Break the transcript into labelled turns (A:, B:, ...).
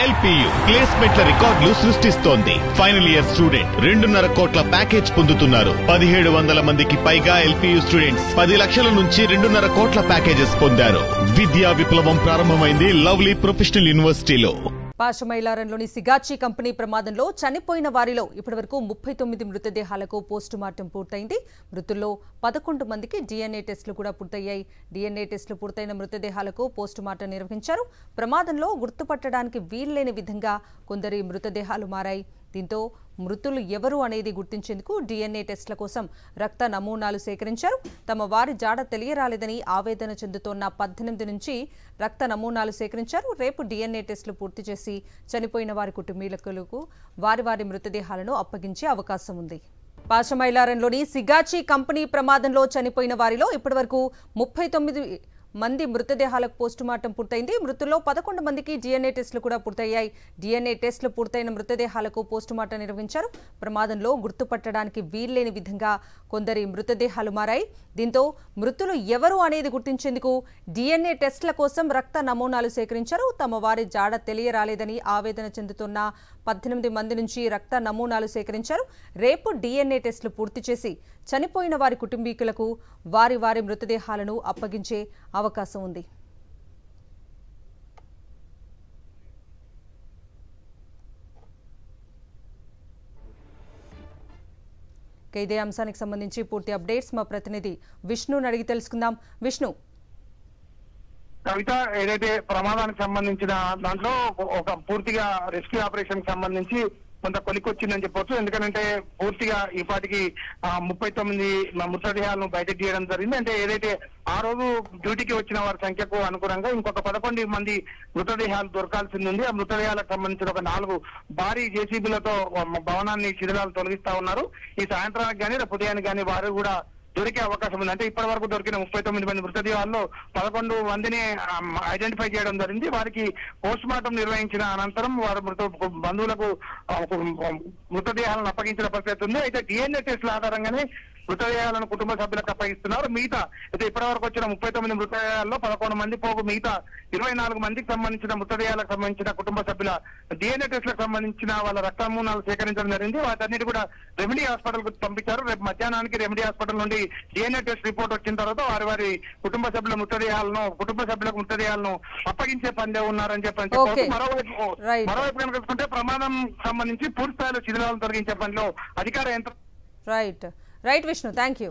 A: LPU ప్లేస్మెంట్ల రికార్డులు సృష్టిస్తోంది. Final year student 2.5 కోట్ల ప్యాకేజ్ పొందుతున్నారు. 1700 మందికి పైగా LPU స్టూడెంట్స్ 10 లక్షల నుంచి 2.5 కోట్ల ప్యాకేజెస్ పొందారు. విద్యా విప్లవం ప్రారంభమైంది లవ్లీ ప్రొఫెషనల్ యూనివర్సిటీలో.
B: పాషమైలారంలోని సిగాచి కంపెనీ ప్రమాదంలో చనిపోయిన వారిలో ఇప్పటివరకు 39 మృతదేహాలకు పోస్టుమార్టం పూర్తయింది. మృతుల్లో 11 మందికి DNA టెస్టులు కూడా పూర్తయ్యాయి. DNA టెస్టులు పూర్తయిన మృతదేహాలకు పోస్టుమార్టం నిర్వహించారు. ప్రమాదంలో గుర్తుపట్టడానికి వీల్లేని విధంగా కొందరి మృతదేహాలు మారాయి. దీంతో మృతులు ఎవరు అనేది గుర్తించేందుకు DNA టెస్టుల కోసం రక్త నమూనాలు సేకరించారు. తమ వారి జాడ తెలియరాలేదని ఆవేదన చెందుతోన్న 18 నుంచి రక్త నమూనాలు సేకరించారు. రేపు DNA టెస్టులు పూర్తి చేసి చనిపోయిన వారి కుటుంబీకులకు వారి మృతదేహాలను అప్పగించే అవకాశం ఉంది. పాషమైలారంలోని సిగాచి కంపెనీ ప్రమాదంలో చనిపోయిన వారిలో ఇప్పటివరకు 39 మంది మృతదేహాలకు పోస్టుమార్టం పూర్తయింది. మృతుల్లో 11 మందికి DNA టెస్టులు కూడా పూర్తయ్యాయి. DNA టెస్టులు పూర్తయిన మృతదేహాలకు పోస్టుమార్టం నిర్వహించారు. ప్రమాదంలో గుర్తుపట్టడానికి వీల్లేని విధంగా కొందరి మృతదేహాలు మారాయి. దీంతో మృతులు ఎవరు అనేది గుర్తించేందుకు DNA టెస్టుల కోసం రక్త నమూనాలు సేకరించారు. తమ వారి జాడ తెలియరాలేదని ఆవేదన చెందుతున్న 18 మంది నుంచి రక్త నమూనాలు సేకరించారు. రేపు DNA టెస్టులు పూర్తి చేసి చనిపోయిన వారి కుటుంబీకులకు వారి మృతదేహాలను అప్పగించే అవకాశం ఉంది. ఇదే అంశానికి సంబంధించి పూర్తి అప్డేట్స్ మా ప్రతినిధి విష్ణుని అడిగి తెలుసుకుందాం. విష్ణు,
C: కవిత, ఏదైతే ప్రమాదానికి సంబంధించిన దాంట్లో ఒక పూర్తిగా రెస్క్యూ ఆపరేషన్ కి సంబంధించి కొంత కొలికొచ్చిందని చెప్పొచ్చు. ఎందుకంటే పూర్తిగా ఈపాటికి 39 మృతదేహాలను బయటకు తీయడం జరిగింది. అంటే ఏదైతే ఆ రోజు డ్యూటీకి వచ్చిన వారి సంఖ్యకు అనుగుణంగా ఇంకొక 11 మంది మృతదేహాలు దొరకాల్సింది ఉంది. ఆ మృతదేహాలకు సంబంధించిన ఒక 4 భారీ జేసీబీలతో భవనాన్ని శిథిలాలు తొలగిస్తా ఉన్నారు. ఈ సాయంత్రానికి కానీ రేపు ఉదయానికి కానీ వారు కూడా దొరికే అవకాశం ఉంది. అంటే ఇప్పటి వరకు దొరికిన 39 మంది మృతదేహాల్లో 11 మందిని ఐడెంటిఫై చేయడం జరిగింది. వారికి పోస్ట్ మార్టం నిర్వహించిన అనంతరం వారి బంధువులకు మృతదేహాలను అప్పగించిన పరిస్థితి ఉంది. అయితే DNA టెస్టుల ఆధారంగానే మృతదేహాలను కుటుంబ సభ్యులకు అప్పగిస్తున్నారు. మిగతా అయితే ఇప్పటి వరకు వచ్చిన 39 మృతదేహాల్లో 11 మంది పోగు మిగతా 24 మందికి సంబంధించిన మృతదేహాలకు సంబంధించిన కుటుంబ సభ్యుల DNA టెస్టులకు సంబంధించిన వాళ్ళ రక్త నమూనాలు సేకరించడం జరిగింది. వాటన్నిటి కూడా రెమెడీ హాస్పిటల్ కు పంపించారు. రేపు మధ్యాహ్నానికి రెమెడీ హాస్పిటల్ నుండి DNA టెస్ట్ రిపోర్ట్ వచ్చిన తర్వాత వారి కుటుంబ సభ్యులకు మృతదేహాలను అప్పగించే పనిలో ఉన్నారని చెప్పి మరోవైపు కనుక చూసుకుంటే ప్రమాదం సంబంధించి పూర్తి స్థాయిలో శిథిలాలను తొలగించే పనిలో అధికార యంత్రం
B: రైట్ విష్ణు, థ్యాంక్ యూ.